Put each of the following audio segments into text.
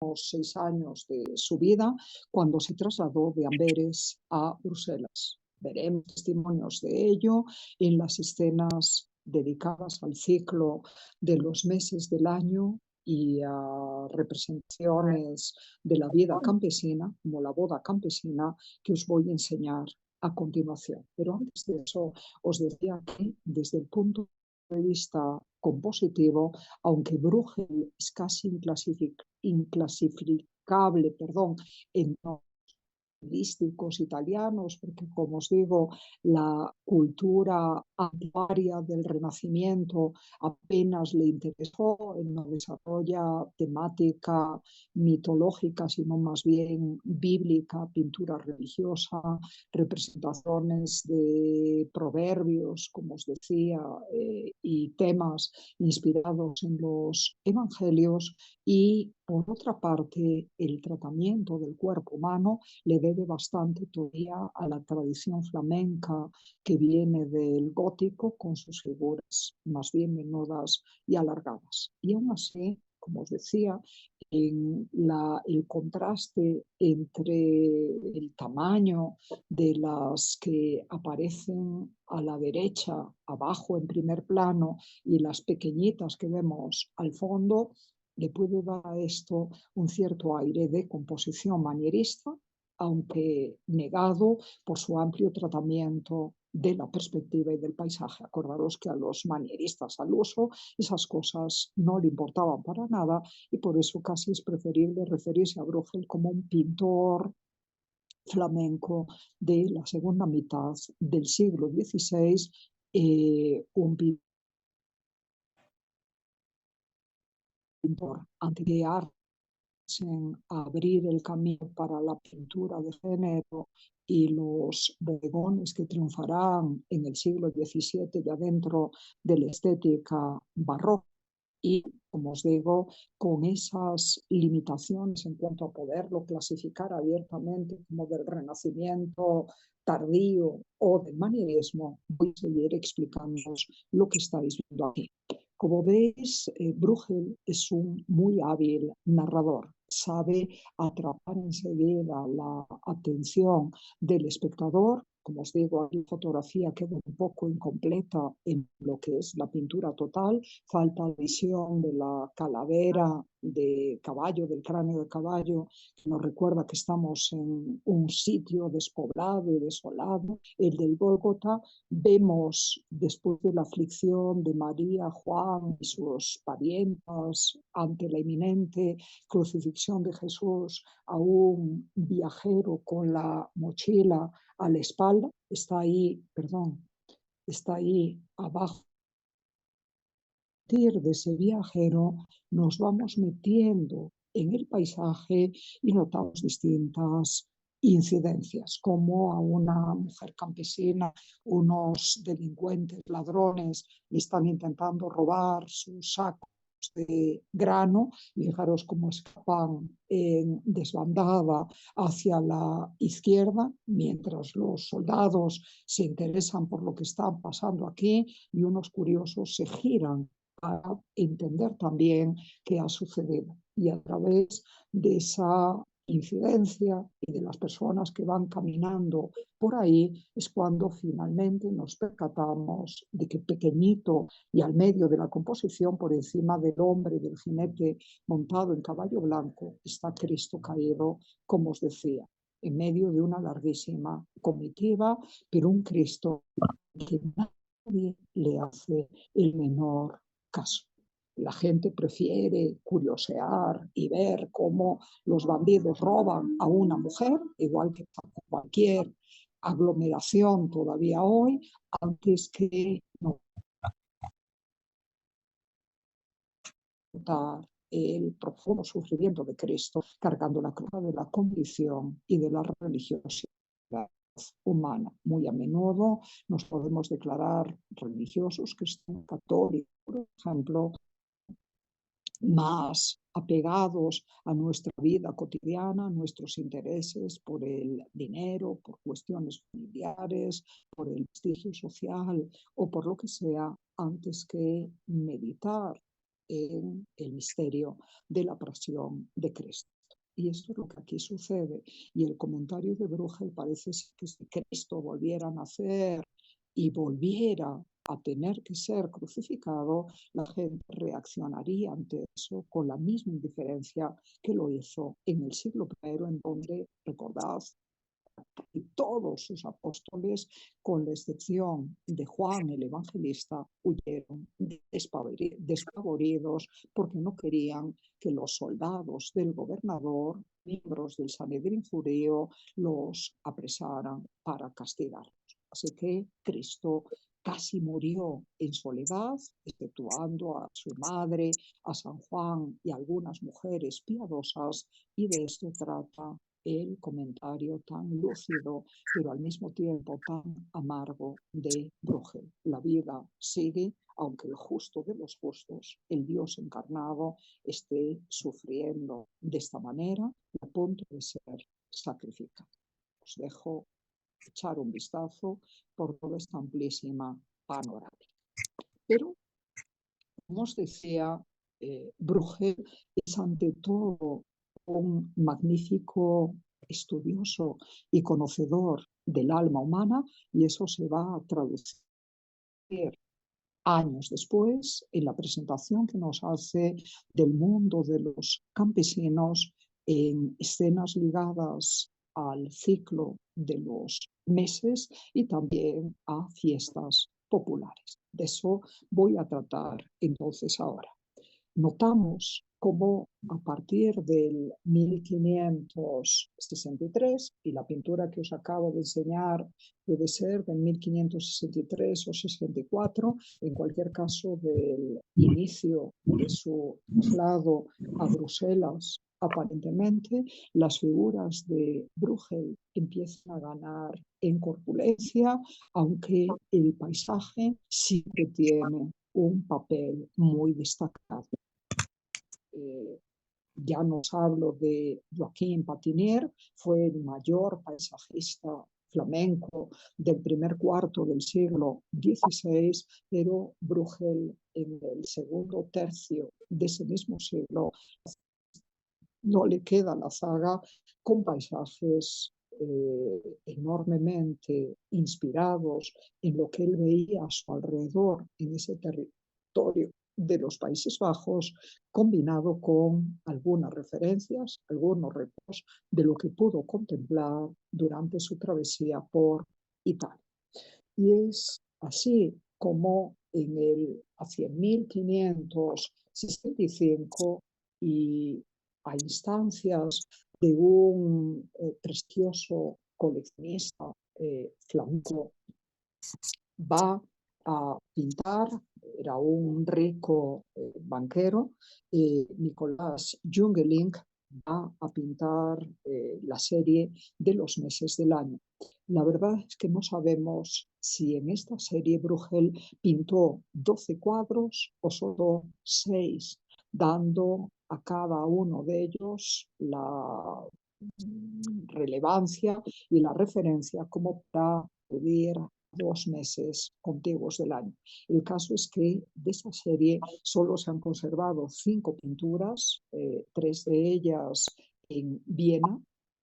6 años de su vida cuando se trasladó de Amberes a Bruselas. Veremos testimonios de ello en las escenas dedicadas al ciclo de los meses del año y a representaciones de la vida campesina, como la boda campesina, que os voy a enseñar a continuación. Pero antes de eso, os decía que desde el punto de vista compositivo, aunque Bruegel es casi inclasificable, en artísticos italianos, porque como os digo, la cultura anticuaria del Renacimiento apenas le interesó, no desarrolla temática mitológica, sino más bien bíblica, pintura religiosa, representaciones de proverbios, como os decía, y temas inspirados en los evangelios. Y por otra parte, el tratamiento del cuerpo humano le debe bastante todavía a la tradición flamenca que viene del gótico con sus figuras más bien menudas y alargadas. Y aún así, como os decía, el contraste entre el tamaño de las que aparecen a la derecha, abajo en primer plano, y las pequeñitas que vemos al fondo, le puede dar a esto un cierto aire de composición manierista, aunque negado por su amplio tratamiento de la perspectiva y del paisaje. Acordaros que a los manieristas al uso esas cosas no le importaban para nada y por eso casi es preferible referirse a Bruegel como un pintor flamenco de la segunda mitad del siglo XVI, un pintor antiquar en abrir el camino para la pintura de género y los bodegones que triunfarán en el siglo XVII ya dentro de la estética barroca. Y, como os digo, con esas limitaciones en cuanto a poderlo clasificar abiertamente como del Renacimiento tardío o del manierismo, voy a seguir explicándoos lo que estáis viendo aquí. Como veis, Bruegel es un muy hábil narrador. Sabe atrapar enseguida la atención del espectador. Como os digo, aquí la fotografía queda un poco incompleta en lo que es la pintura total. Falta la visión de la calavera de caballo, del cráneo de caballo, que nos recuerda que estamos en un sitio despoblado y desolado, el del Gólgota. Vemos, después de la aflicción de María, Juan y sus parientas ante la inminente crucifixión de Jesús, a un viajero con la mochila a la espalda. Está ahí abajo. De ese viajero nos vamos metiendo en el paisaje y notamos distintas incidencias, como a una mujer campesina, unos delincuentes, ladrones, le están intentando robar sus sacos de grano, y fijaros cómo escapan en desbandada hacia la izquierda, mientras los soldados se interesan por lo que está pasando aquí y unos curiosos se giran a entender también qué ha sucedido. Y a través de esa incidencia y de las personas que van caminando por ahí es cuando finalmente nos percatamos de que pequeñito y al medio de la composición, por encima del hombre, del jinete montado en caballo blanco, está Cristo caído, como os decía, en medio de una larguísima comitiva, pero un Cristo que nadie le hace el menor caso. La gente prefiere curiosear y ver cómo los bandidos roban a una mujer, igual que cualquier aglomeración todavía hoy, antes que notar el profundo sufrimiento de Cristo cargando la cruz de la condición y de la religiosidad humana. Muy a menudo nos podemos declarar religiosos, cristianos, católicos, por ejemplo, más apegados a nuestra vida cotidiana, a nuestros intereses por el dinero, por cuestiones familiares, por el prestigio social o por lo que sea, antes que meditar en el misterio de la pasión de Cristo. Y esto es lo que aquí sucede. Y el comentario de Bruegel parece que si Cristo volviera a nacer y volviera a tener que ser crucificado, la gente reaccionaría ante eso con la misma indiferencia que lo hizo en el siglo I, en donde, recordad, y todos sus apóstoles, con la excepción de Juan el Evangelista, huyeron despavoridos porque no querían que los soldados del gobernador, miembros del Sanedrín judío, los apresaran para castigarlos. Así que Cristo casi murió en soledad, exceptuando a su madre, a San Juan y a algunas mujeres piadosas, y de esto trata el comentario tan lúcido, pero al mismo tiempo tan amargo de Bruegel. La vida sigue, aunque el justo de los justos, el Dios encarnado, esté sufriendo de esta manera y a punto de ser sacrificado. Os dejo echar un vistazo por toda esta amplísima panorámica. Pero, como os decía, Bruegel es ante todo un magnífico estudioso y conocedor del alma humana, y eso se va a traducir años después en la presentación que nos hace del mundo de los campesinos en escenas ligadas al ciclo de los meses y también a fiestas populares. De eso voy a tratar entonces ahora. Notamos cómo a partir del 1563, y la pintura que os acabo de enseñar puede ser del 1563 o 64, en cualquier caso del inicio de su traslado a Bruselas, aparentemente las figuras de Bruegel empiezan a ganar en corpulencia, aunque el paisaje sí que tiene un papel muy destacado. Ya no os hablo de Joaquín Patinier, fue el mayor paisajista flamenco del primer cuarto del siglo XVI, pero Bruegel en el segundo tercio de ese mismo siglo no le queda la zaga con paisajes enormemente inspirados en lo que él veía a su alrededor en ese territorio de los Países Bajos, combinado con algunas referencias, algunos retos de lo que pudo contemplar durante su travesía por Italia. Y es así como hacia 1565 y a instancias de un prestigioso coleccionista flamenco, va a pintar, era un rico banquero, Nicolás Jungeling, va a pintar la serie de los meses del año. La verdad es que no sabemos si en esta serie Bruegel pintó 12 cuadros o solo 6, dando a cada uno de ellos la relevancia y la referencia como para acudir 2 meses contiguos del año. El caso es que de esa serie solo se han conservado 5 pinturas, 3 de ellas en Viena,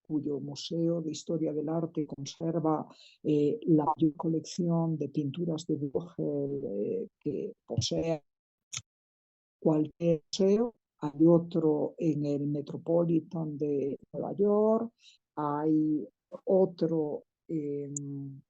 cuyo Museo de Historia del Arte conserva la mayor colección de pinturas de Bruegel que posee cualquier museo. Hay otro en el Metropolitan de Nueva York, hay otro en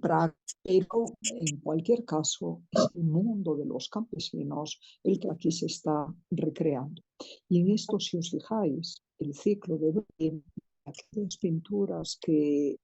Praga, pero en cualquier caso es el mundo de los campesinos el que aquí se está recreando. Y en esto, si os fijáis, el ciclo de Berlín, aquellas pinturas que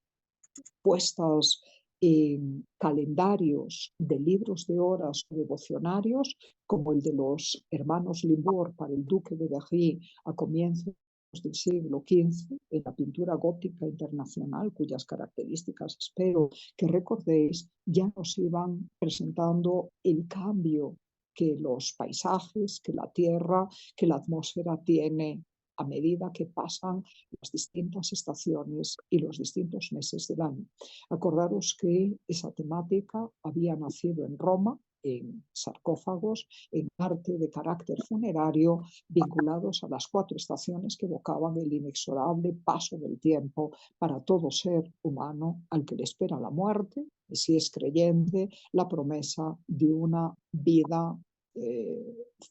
puestas en calendarios de libros de horas o devocionarios, como el de los hermanos Limbourg para el duque de Berry a comienzos del siglo XV, en la pintura gótica internacional, cuyas características espero que recordéis, ya nos iban presentando el cambio que los paisajes, que la tierra, que la atmósfera tiene a medida que pasan las distintas estaciones y los distintos meses del año. Acordaros que esa temática había nacido en Roma en sarcófagos, en arte de carácter funerario, vinculados a las 4 estaciones que evocaban el inexorable paso del tiempo para todo ser humano al que le espera la muerte, y si es creyente, la promesa de una vida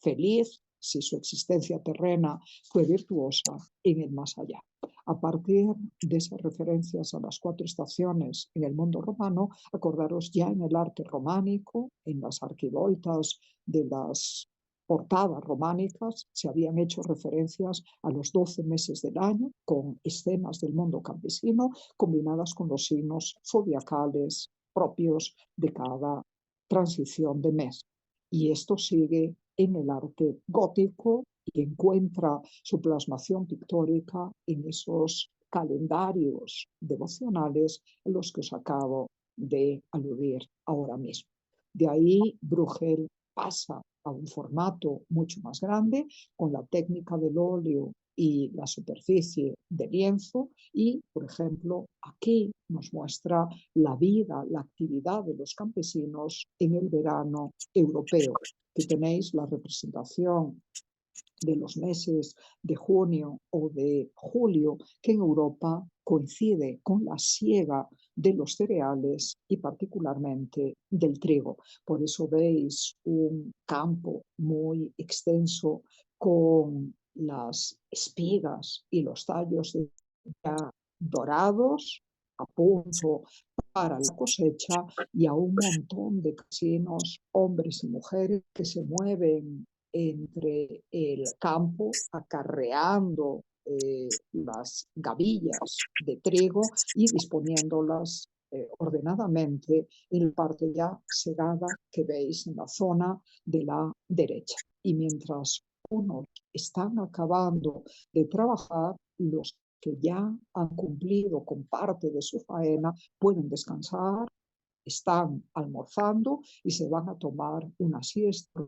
feliz, si su existencia terrena fue virtuosa, en el más allá. A partir de esas referencias a las 4 estaciones en el mundo romano, acordaros ya en el arte románico, en las arquivoltas de las portadas románicas, se habían hecho referencias a los 12 meses del año, con escenas del mundo campesino, combinadas con los signos zodiacales propios de cada transición de mes. Y esto sigue en el arte gótico y encuentra su plasmación pictórica en esos calendarios devocionales a los que os acabo de aludir ahora mismo. De ahí Bruegel pasa a un formato mucho más grande con la técnica del óleo y la superficie de lienzo y, por ejemplo, aquí nos muestra la vida, la actividad de los campesinos en el verano europeo. Aquí tenéis la representación de los meses de junio o de julio, que en Europa coincide con la siega de los cereales y particularmente del trigo. Por eso veis un campo muy extenso con las espigas y los tallos ya dorados a punto para la cosecha y a un montón de campesinos, hombres y mujeres, que se mueven entre el campo acarreando las gavillas de trigo y disponiéndolas ordenadamente en la parte ya segada que veis en la zona de la derecha. Y mientras unos están acabando de trabajar, los que ya han cumplido con parte de su faena pueden descansar, están almorzando y se van a tomar una siesta.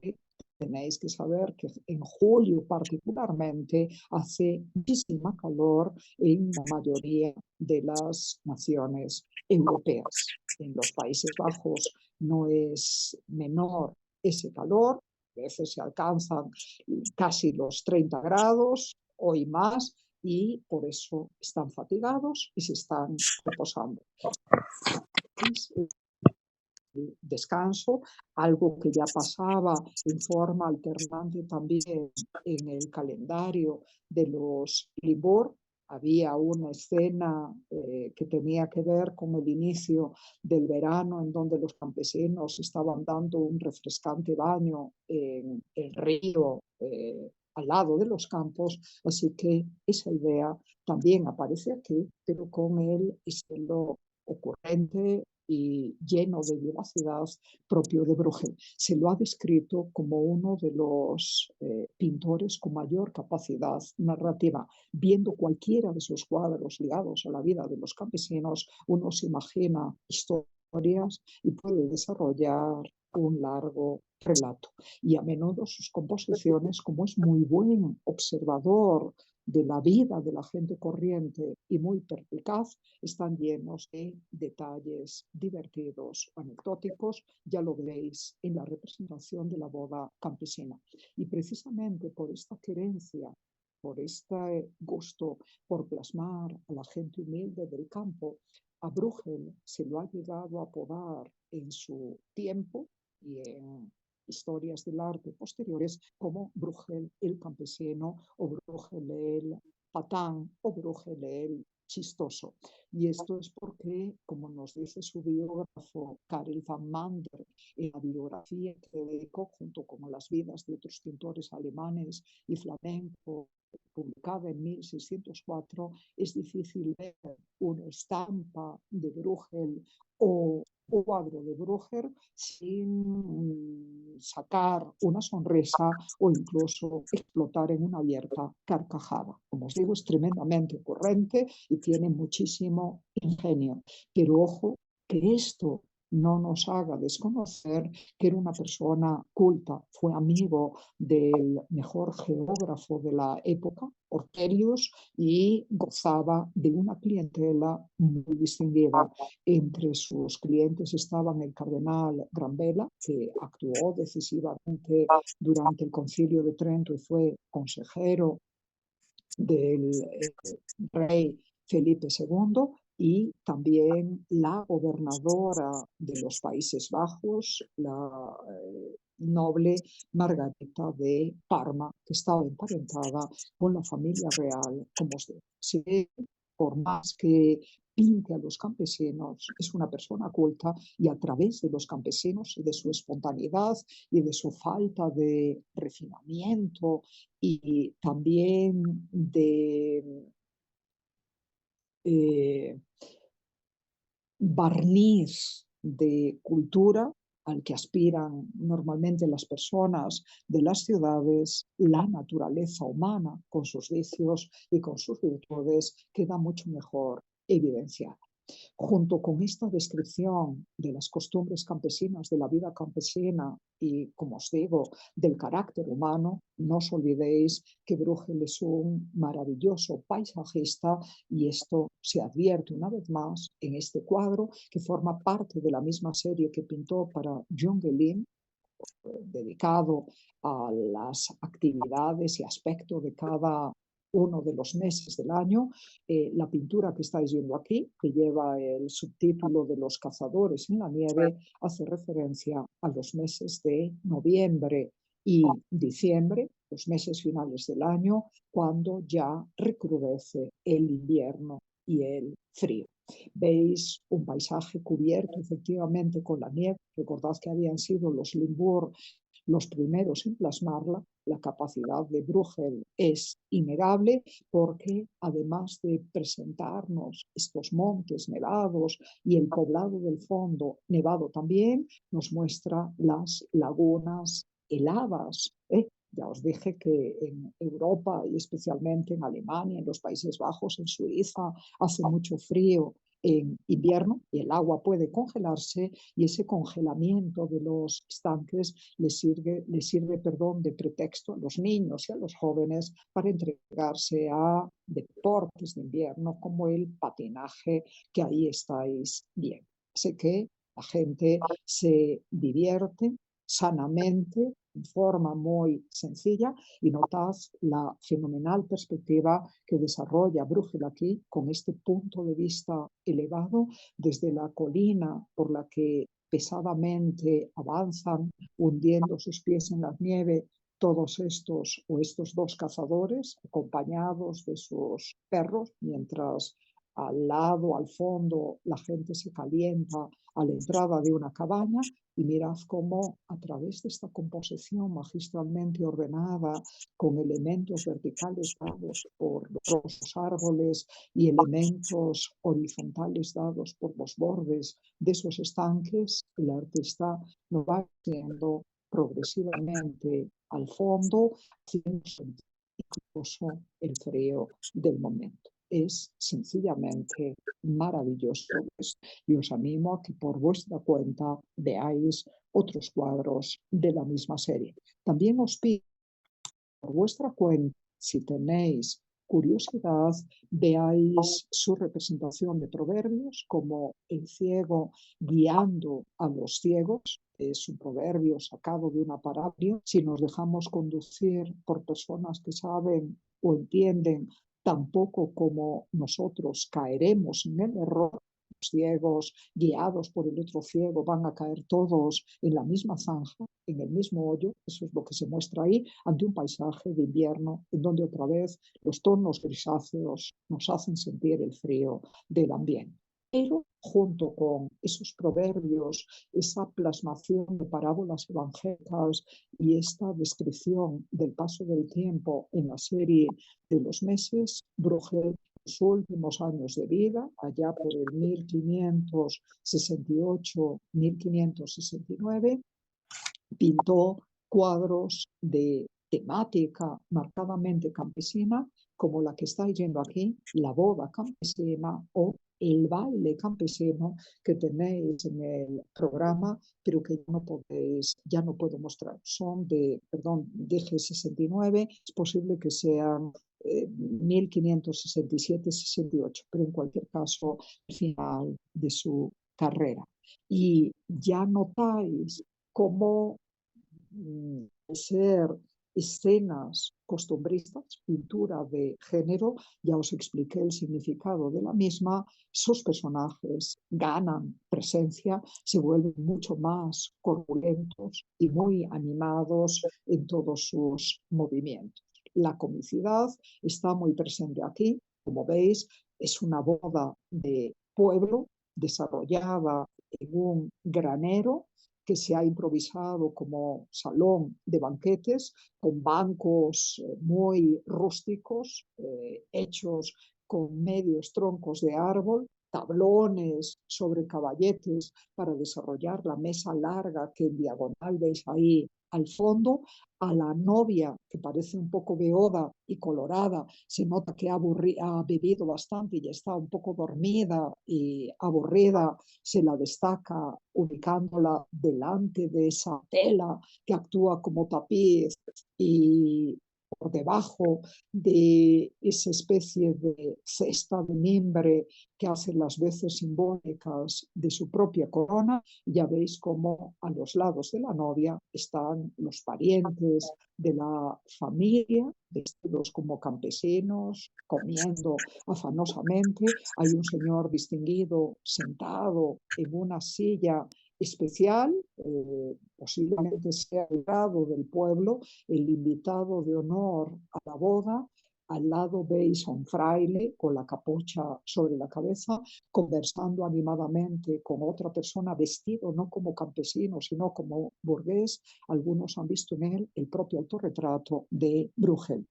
Tenéis que saber que en julio particularmente hace muchísima calor en la mayoría de las naciones europeas. En los Países Bajos no es menor ese calor, a veces se alcanzan casi los 30 grados o más, y por eso están fatigados y se están reposando. Descanso, algo que ya pasaba en forma alternante también en el calendario de los Libor. Había una escena que tenía que ver con el inicio del verano, en donde los campesinos estaban dando un refrescante baño en el río al lado de los campos, así que esa idea también aparece aquí, pero con el estilo ocurrente y lleno de vivacidad propio de Bruegel. Se lo ha descrito como uno de los pintores con mayor capacidad narrativa. Viendo cualquiera de sus cuadros ligados a la vida de los campesinos, uno se imagina historias y puede desarrollar un largo relato. Y a menudo sus composiciones, como es muy buen observador de la vida de la gente corriente y muy perspicaz, están llenos de detalles divertidos, anecdóticos. Ya lo veréis en la representación de la boda campesina. Y precisamente por esta querencia, por este gusto por plasmar a la gente humilde del campo, a Bruegel se lo ha llegado a apodar en su tiempo y en historias del arte posteriores como Bruegel el campesino o Bruegel el patán o Bruegel el chistoso. Y esto es porque, como nos dice su biógrafo Karel van Mander, en la biografía que dedicó junto con las vidas de otros pintores alemanes y flamencos, publicada en 1604, es difícil ver una estampa de Bruegel o un cuadro de Bruegel sin sacar una sonrisa o incluso explotar en una abierta carcajada. Como os digo, es tremendamente ocurrente y tiene muchísimo ingenio. Pero ojo, que esto no nos haga desconocer que era una persona culta, fue amigo del mejor geógrafo de la época, Ortelius y gozaba de una clientela muy distinguida. Entre sus clientes estaban el cardenal Granvela, que actuó decisivamente durante el Concilio de Trento y fue consejero del rey Felipe II, y también la gobernadora de los Países Bajos, la noble Margarita de Parma, que estaba emparentada con la familia real, como se ve, por más que pinte a los campesinos, es una persona culta, y a través de los campesinos y de su espontaneidad y de su falta de refinamiento y también de eh, barniz de cultura al que aspiran normalmente las personas de las ciudades, la naturaleza humana, con sus vicios y con sus virtudes, queda mucho mejor evidenciada. Junto con esta descripción de las costumbres campesinas, de la vida campesina y, como os digo, del carácter humano, no os olvidéis que Bruegel es un maravilloso paisajista, y esto se advierte una vez más en este cuadro, que forma parte de la misma serie que pintó para Jungelin, dedicado a las actividades y aspectos de cada uno de los meses del año. La pintura que estáis viendo aquí, que lleva el subtítulo de Los cazadores en la nieve, hace referencia a los meses de noviembre y diciembre, los meses finales del año, cuando ya recrudece el invierno y el frío. Veis un paisaje cubierto efectivamente con la nieve. Recordad que habían sido los Limburg los primeros en plasmarla. La capacidad de Bruegel es innegable, porque además de presentarnos estos montes nevados y el poblado del fondo nevado también, nos muestra las lagunas heladas. Ya os dije que en Europa, y especialmente en Alemania, en los Países Bajos, en Suiza, hace mucho frío en invierno y el agua puede congelarse, y ese congelamiento de los estanques les sirve de pretexto a los niños y a los jóvenes para entregarse a deportes de invierno como el patinaje, que ahí estáis bien. Sé que la gente se divierte sanamente, de forma muy sencilla, y notad la fenomenal perspectiva que desarrolla Bruegel aquí, con este punto de vista elevado desde la colina por la que pesadamente avanzan, hundiendo sus pies en la nieve, todos estos dos cazadores, acompañados de sus perros, mientras al lado, al fondo, la gente se calienta a la entrada de una cabaña. Y mirad cómo, a través de esta composición magistralmente ordenada, con elementos verticales dados por los árboles y elementos horizontales dados por los bordes de esos estanques, el artista nos va haciendo progresivamente al fondo, haciendo sentir incluso el frío del momento. Es sencillamente maravilloso. Y os animo a que por vuestra cuenta veáis otros cuadros de la misma serie. También os pido por vuestra cuenta, si tenéis curiosidad, veáis su representación de proverbios, como el ciego guiando a los ciegos. Es un proverbio sacado de una parábola. Si nos dejamos conducir por personas que saben o entienden tampoco como nosotros, caeremos en el error. Los ciegos guiados por el otro ciego van a caer todos en la misma zanja, en el mismo hoyo. Eso es lo que se muestra ahí, ante un paisaje de invierno en donde otra vez los tonos grisáceos nos hacen sentir el frío del ambiente. Pero junto con esos proverbios, esa plasmación de parábolas evangélicas y esta descripción del paso del tiempo en la serie de los meses, Bruegel, sus últimos años de vida, allá por el 1568-1569, pintó cuadros de temática marcadamente campesina, como la que estáis viendo aquí, la boda campesina o el baile campesino, que tenéis en el programa, pero que ya no puedo mostrar. Son de G69, es posible que sean 1567-68, pero en cualquier caso, el final de su carrera. Y ya notáis cómo ser escenas costumbristas, pintura de género, ya os expliqué el significado de la misma, sus personajes ganan presencia, se vuelven mucho más corpulentos y muy animados en todos sus movimientos. La comicidad está muy presente aquí, como veis, es una boda de pueblo desarrollada en un granero que se ha improvisado como salón de banquetes, con bancos muy rústicos, hechos con medios troncos de árbol, tablones sobre caballetes para desarrollar la mesa larga que en diagonal veis ahí al fondo. A la novia, que parece un poco beoda y colorada, se nota que ha bebido bastante y está un poco dormida y aburrida, se la destaca ubicándola delante de esa tela que actúa como tapiz y por debajo de esa especie de cesta de mimbre que hace las veces simbólicas de su propia corona. Ya veis cómo a los lados de la novia están los parientes de la familia, vestidos como campesinos, comiendo afanosamente. Hay un señor distinguido sentado en una silla especial, posiblemente sea el grado del pueblo, el invitado de honor a la boda. Al lado veis a un fraile con la capucha sobre la cabeza, conversando animadamente con otra persona vestido no como campesino, sino como burgués. Algunos han visto en él el propio autorretrato de Bruegel.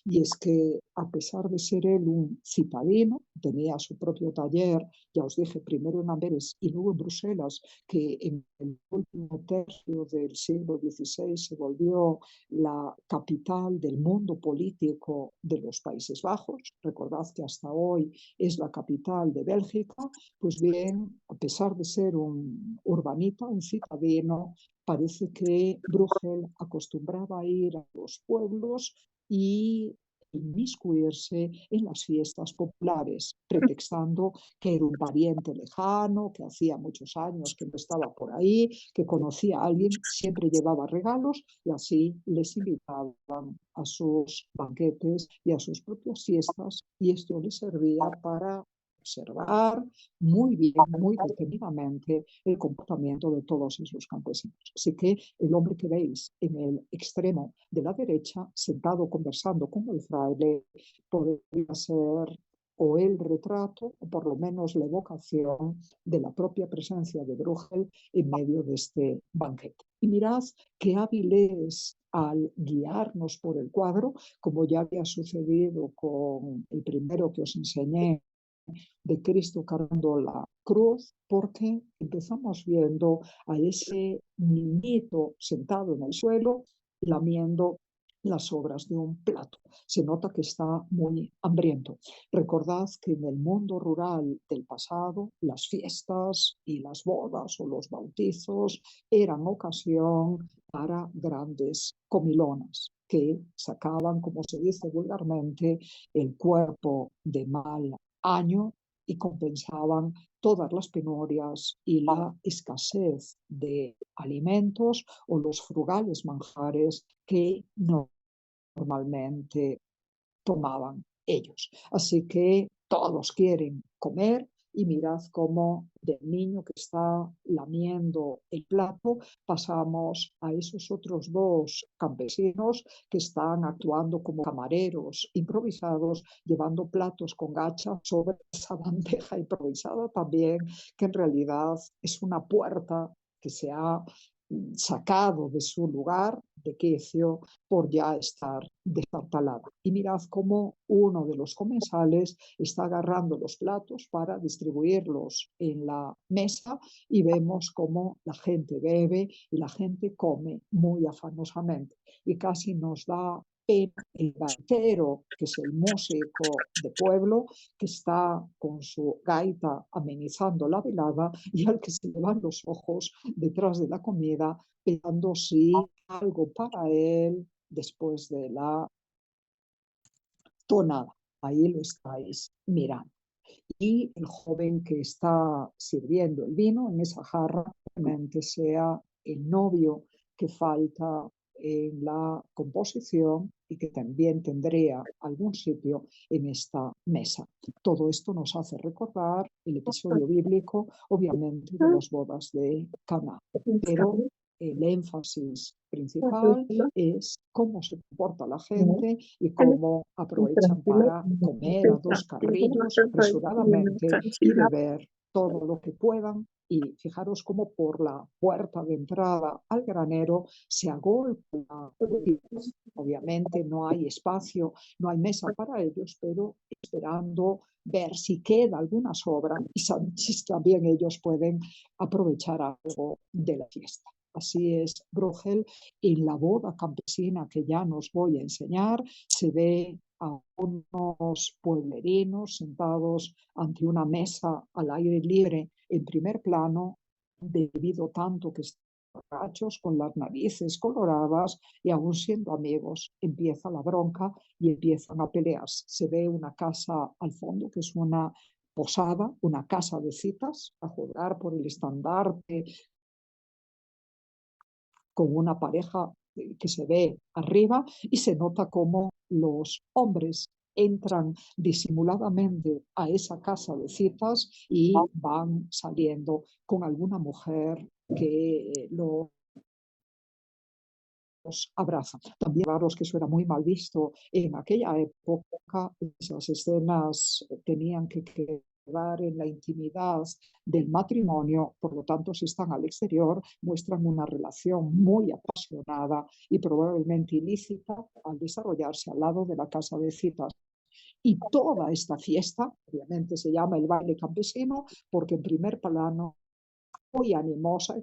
Y es que, a pesar de ser él un citadino, tenía su propio taller, ya os dije, primero en Amberes y luego en Bruselas, que en el último tercio del siglo XVI se volvió la capital del mundo político de los Países Bajos. Recordad que hasta hoy es la capital de Bélgica. Pues bien, a pesar de ser un urbanita, un citadino, parece que Bruegel acostumbraba a ir a los pueblos y inmiscuirse en las fiestas populares, pretextando que era un pariente lejano, que hacía muchos años que no estaba por ahí, que conocía a alguien, siempre llevaba regalos y así les invitaban a sus banquetes y a sus propias fiestas, y esto les servía para observar muy bien, muy detenidamente el comportamiento de todos esos campesinos. Así que el hombre que veis en el extremo de la derecha, sentado conversando con el fraile, podría ser o el retrato, o por lo menos la evocación de la propia presencia de Bruegel en medio de este banquete. Y mirad qué hábil es al guiarnos por el cuadro, como ya había sucedido con el primero que os enseñé, de Cristo cargando la cruz, porque empezamos viendo a ese niñito sentado en el suelo lamiendo las sobras de un plato. Se nota que está muy hambriento. Recordad que en el mundo rural del pasado, las fiestas y las bodas o los bautizos eran ocasión para grandes comilonas que sacaban, como se dice vulgarmente, el cuerpo de mal año y compensaban todas las penurias y la escasez de alimentos o los frugales manjares que normalmente tomaban ellos. Así que todos quieren comer y mirad cómo del niño que está lamiendo el plato pasamos a esos otros dos campesinos que están actuando como camareros improvisados, llevando platos con gacha sobre esa bandeja improvisada también, que en realidad es una puerta que se ha sacado de su lugar de quicio por ya estar destartalada. Y mirad cómo uno de los comensales está agarrando los platos para distribuirlos en la mesa y vemos cómo la gente bebe y la gente come muy afanosamente. Y casi nos da pena el gaitero, que es el músico de pueblo, que está con su gaita amenizando la velada y al que se le van los ojos detrás de la comida, pensando si algo para él después de la tonada. Ahí lo estáis mirando. Y el joven que está sirviendo el vino en esa jarra probablemente sea el novio que falta en la composición y que también tendría algún sitio en esta mesa. Todo esto nos hace recordar el episodio bíblico, obviamente, de las bodas de Caná, pero el énfasis principal es cómo se comporta la gente y cómo aprovechan para comer a dos carrillos apresuradamente y beber todo lo que puedan. Y fijaros cómo por la puerta de entrada al granero se agolpa. Obviamente no hay espacio, no hay mesa para ellos, pero esperando ver si queda alguna sobra y si también ellos pueden aprovechar algo de la fiesta. Así es Bruegel. En la boda campesina que ya nos voy a enseñar, se ve a unos pueblerinos sentados ante una mesa al aire libre en primer plano, debido tanto que están borrachos, con las narices coloradas y aún siendo amigos, empieza la bronca y empiezan a pelearse. Se ve una casa al fondo que es una posada, una casa de citas, a jugar por el estandarte con una pareja que se ve arriba y se nota cómo los hombres entran disimuladamente a esa casa de citas y van saliendo con alguna mujer que los abrazan. También claro que eso era muy mal visto en aquella época. Esas escenas tenían que quedar en la intimidad del matrimonio, por lo tanto, si están al exterior, muestran una relación muy apasionada y probablemente ilícita al desarrollarse al lado de la casa de citas. Y toda esta fiesta, obviamente se llama el baile campesino, porque en primer plano, muy animosa,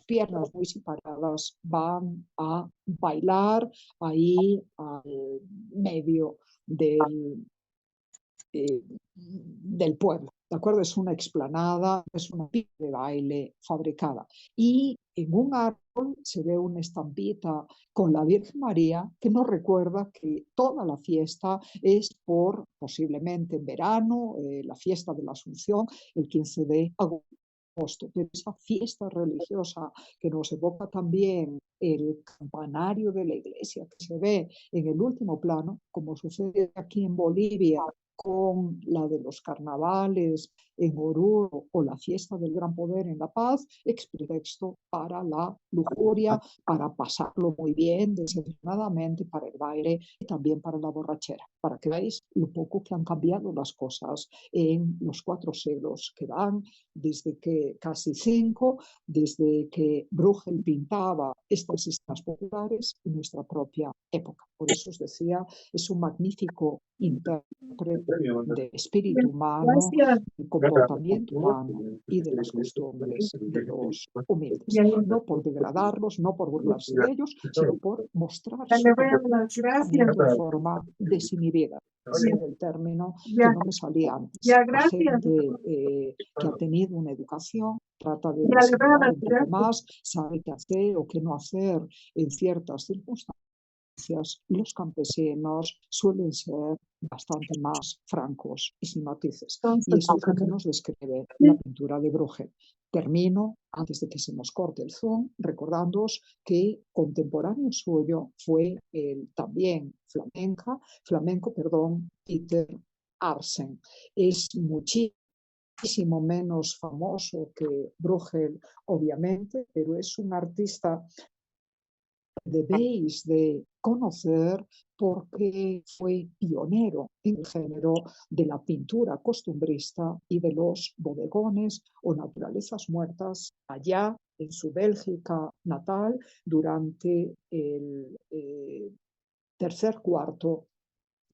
piernas muy separadas, van a bailar ahí al medio del pueblo. ¿De acuerdo? Es una explanada, es una pista de baile fabricada. Y en un árbol se ve una estampita con la Virgen María que nos recuerda que toda la fiesta es por, posiblemente en verano, la fiesta de la Asunción, el 15 de agosto. Pero esa fiesta religiosa que nos evoca también el campanario de la iglesia que se ve en el último plano, como sucede aquí en Bolivia con la de los carnavales en Oruro o la fiesta del Gran Poder en La Paz, es pretexto para la lujuria, para pasarlo muy bien, desenfrenadamente, para el baile y también para la borrachera, para que veáis lo poco que han cambiado las cosas en los 4 siglos que van, desde que casi 5, desde que Bruegel pintaba estas escenas populares en nuestra propia época. Por eso os decía, es un magnífico intérprete de espíritu humano, del comportamiento humano y de las costumbres de los humildes. No por degradarlos, no por burlarse de ellos, sino por mostrar su comportamiento de forma desinhibida. Ese era el término que no me salía antes. La gente que ha tenido una educación trata de disimular un poco más, sabe qué hacer o qué no hacer en ciertas circunstancias. Los campesinos suelen ser bastante más francos y sin matices. Y eso es lo que nos describe la pintura de Bruegel. Termino, antes de que se nos corte el zoom, recordándoos que contemporáneo suyo fue el también flamenco, Peter Arsen. Es muchísimo menos famoso que Bruegel, obviamente, pero es un artista debéis de conocer porque fue pionero en el género de la pintura costumbrista y de los bodegones o naturalezas muertas allá en su Bélgica natal durante el tercer cuarto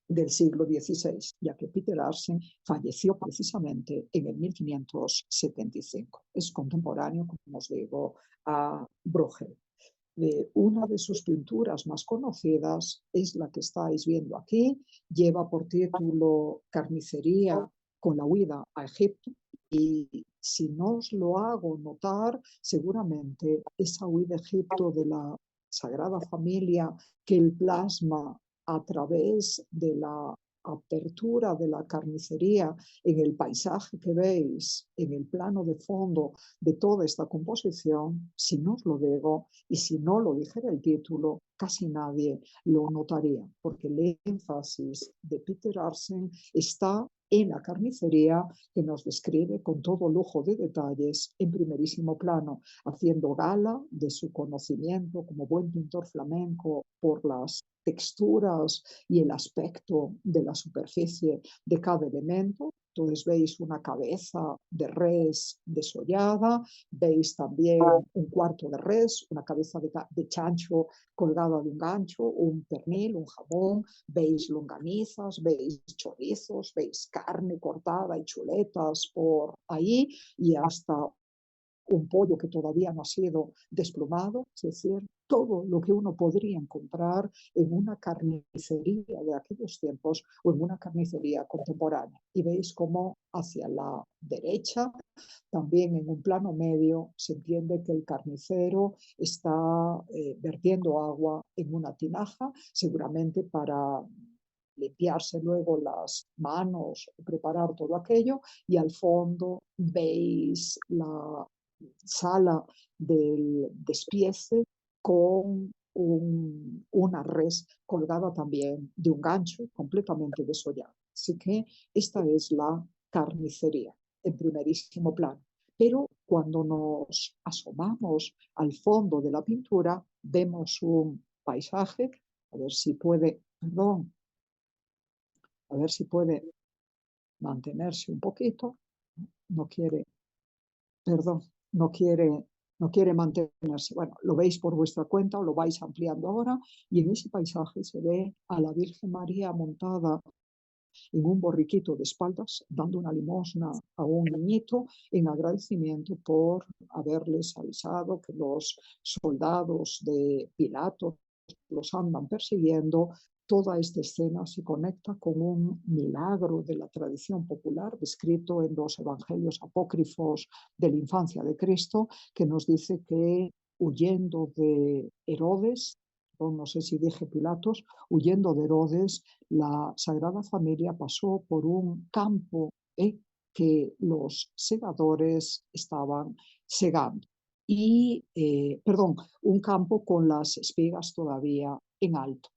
del siglo XVI, ya que Peter Arsen falleció precisamente en el 1575. Es contemporáneo, como os digo, a Bruegel. Una de sus pinturas más conocidas es la que estáis viendo aquí. Lleva por título Carnicería con la huida a Egipto. Y si no os lo hago notar, seguramente esa huida a Egipto de la Sagrada Familia que él plasma a través de la apertura de la carnicería en el paisaje que veis, en el plano de fondo de toda esta composición, si no os lo digo y si no lo dijera el título, casi nadie lo notaría, porque el énfasis de Peter Arsen está en la carnicería que nos describe con todo lujo de detalles en primerísimo plano, haciendo gala de su conocimiento como buen pintor flamenco por las texturas y el aspecto de la superficie de cada elemento. Entonces veis una cabeza de res desollada, veis también un cuarto de res, una cabeza de chancho colgada de un gancho, un pernil, un jamón, veis longanizas, veis chorizos, veis carne cortada y chuletas por ahí y hasta un pollo que todavía no ha sido desplumado, es decir, todo lo que uno podría encontrar en una carnicería de aquellos tiempos o en una carnicería contemporánea. Y veis cómo hacia la derecha, también en un plano medio, se entiende que el carnicero está vertiendo agua en una tinaja, seguramente para limpiarse luego las manos, preparar todo aquello, y al fondo veis la sala del despiece con una res colgada también de un gancho completamente desollado. Así que esta es la carnicería en primerísimo plano. Pero cuando nos asomamos al fondo de la pintura, vemos un paisaje, a ver si puede, perdón, a ver si puede mantenerse un poquito, no quiere, perdón, no quiere, no quiere mantenerse. Bueno, lo veis por vuestra cuenta o lo vais ampliando ahora y en ese paisaje se ve a la Virgen María montada en un borriquito de espaldas, dando una limosna a un niñito en agradecimiento por haberles avisado que los soldados de Pilato los andan persiguiendo. Toda esta escena se conecta con un milagro de la tradición popular descrito en los evangelios apócrifos de la infancia de Cristo, que nos dice que huyendo de Herodes, no sé si dije Pilatos, huyendo de Herodes, la Sagrada Familia pasó por un campo que los segadores estaban segando. Perdón, un campo con las espigas todavía en alto.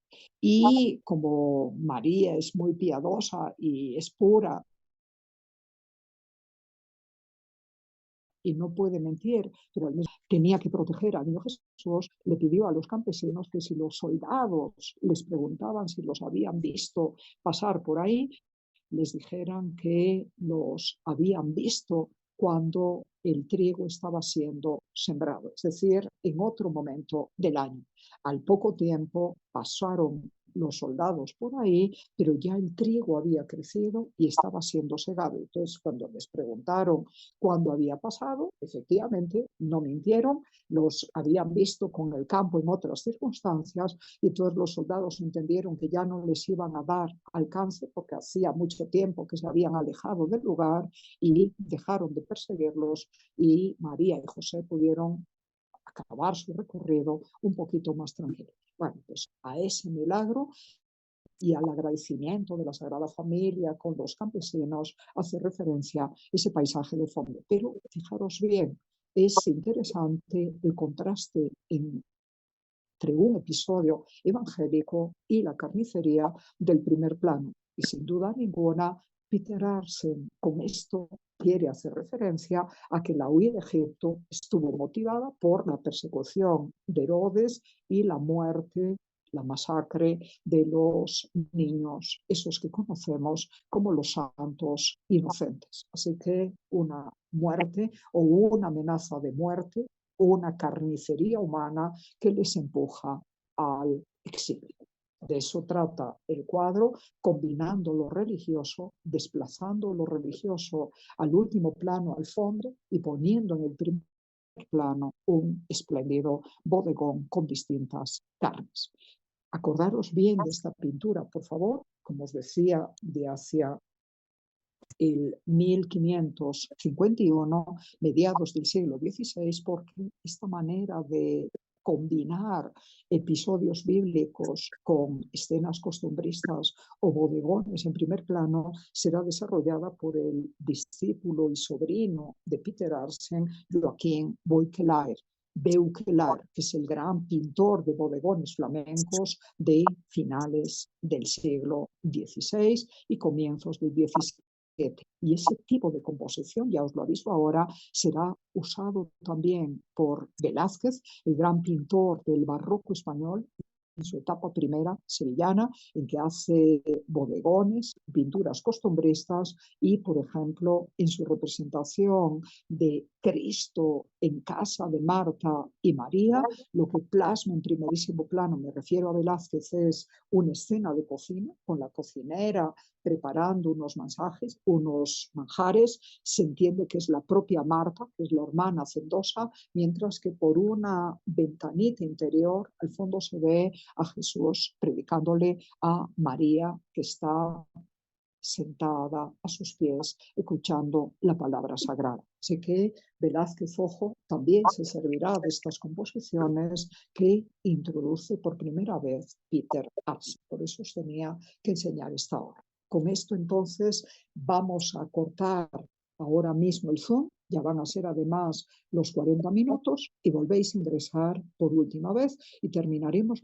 Y como María es muy piadosa y es pura y no puede mentir, pero al mismo tenía que proteger al niño Jesús, le pidió a los campesinos que si los soldados les preguntaban si los habían visto pasar por ahí, les dijeran que los habían visto cuando el trigo estaba siendo sembrado, es decir, en otro momento del año. Al poco tiempo pasaron los soldados por ahí, pero ya el trigo había crecido y estaba siendo segado. Entonces, cuando les preguntaron cuándo había pasado, efectivamente no mintieron, los habían visto con el campo en otras circunstancias y todos los soldados entendieron que ya no les iban a dar alcance porque hacía mucho tiempo que se habían alejado del lugar y dejaron de perseguirlos y María y José pudieron acabar su recorrido un poquito más tranquilo. Bueno, pues a ese milagro y al agradecimiento de la Sagrada Familia con los campesinos hace referencia ese paisaje de fondo. Pero fijaros bien, es interesante el contraste entre un episodio evangélico y la carnicería del primer plano. Y sin duda ninguna, Peter Arsen con esto quiere hacer referencia a que la huida de Egipto estuvo motivada por la persecución de Herodes y la muerte, la masacre de los niños, esos que conocemos como los santos inocentes. Así que una muerte o una amenaza de muerte o una carnicería humana que les empuja al exilio. De eso trata el cuadro, combinando lo religioso, desplazando lo religioso al último plano, al fondo, y poniendo en el primer plano un espléndido bodegón con distintas carnes. Acordaros bien de esta pintura, por favor, como os decía, de hacia el 1551, mediados del siglo XVI, porque esta manera de combinar episodios bíblicos con escenas costumbristas o bodegones en primer plano, será desarrollada por el discípulo y sobrino de Peter Arsen, Joaquín Beukelaar, que es el gran pintor de bodegones flamencos de finales del siglo XVI y comienzos del XVII. Y ese tipo de composición, ya os lo aviso ahora, será usado también por Velázquez, el gran pintor del barroco español, en su etapa primera sevillana, en que hace bodegones, pinturas costumbristas y, por ejemplo, en su representación de Cristo en casa de Marta y María, lo que plasma en primerísimo plano, me refiero a Velázquez, es una escena de cocina con la cocinera preparando unos manjares, se entiende que es la propia Marta, que es la hermana hacendosa, mientras que por una ventanita interior al fondo se ve a Jesús predicándole a María, que está sentada a sus pies escuchando la palabra sagrada. Así que Velázquez, ojo, también se servirá de estas composiciones que introduce por primera vez Peter Arce. Por eso os tenía que enseñar esta obra. Con esto entonces vamos a cortar ahora mismo el Zoom, ya van a ser además los 40 minutos y volvéis a ingresar por última vez y terminaremos